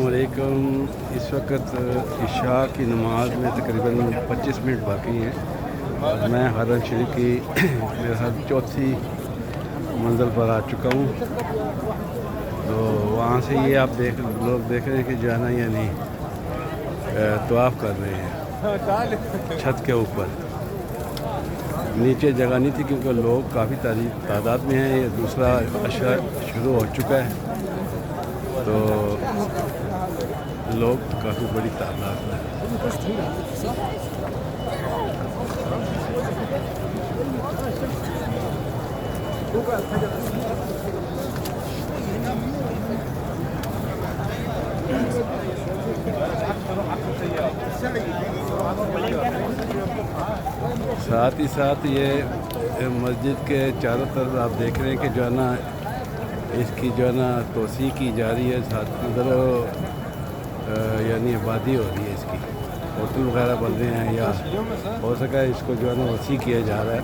अस्सलामुअलैकुम। इस वक्त इशा की नमाज में तकरीबन 25 मिनट बाकी हैं और मैं हरम शरीफ की मेरे ख्याल चौथी मंजिल पर आ चुका हूँ। तो वहाँ से ये आप लोग देख रहे हैं कि जाना या नहीं तवाफ़ कर रहे हैं छत के ऊपर। नीचे जगह नहीं थी क्योंकि लोग काफ़ी तादाद में हैं। ये दूसरा अशरा शुरू हो चुका है तो लोग काफ़ी बड़ी तादाद में। 'साथ ही साथ ये मस्जिद के चारों तरफ आप देख रहे हैं कि जो है ना इसकी जो है ना तोसी की जा रही है। साथ उधर यानी आबादी हो रही है, इसकी होटल वगैरह बन रहे हैं या हो सका इसको जो है ना वसी किया जा रहा है।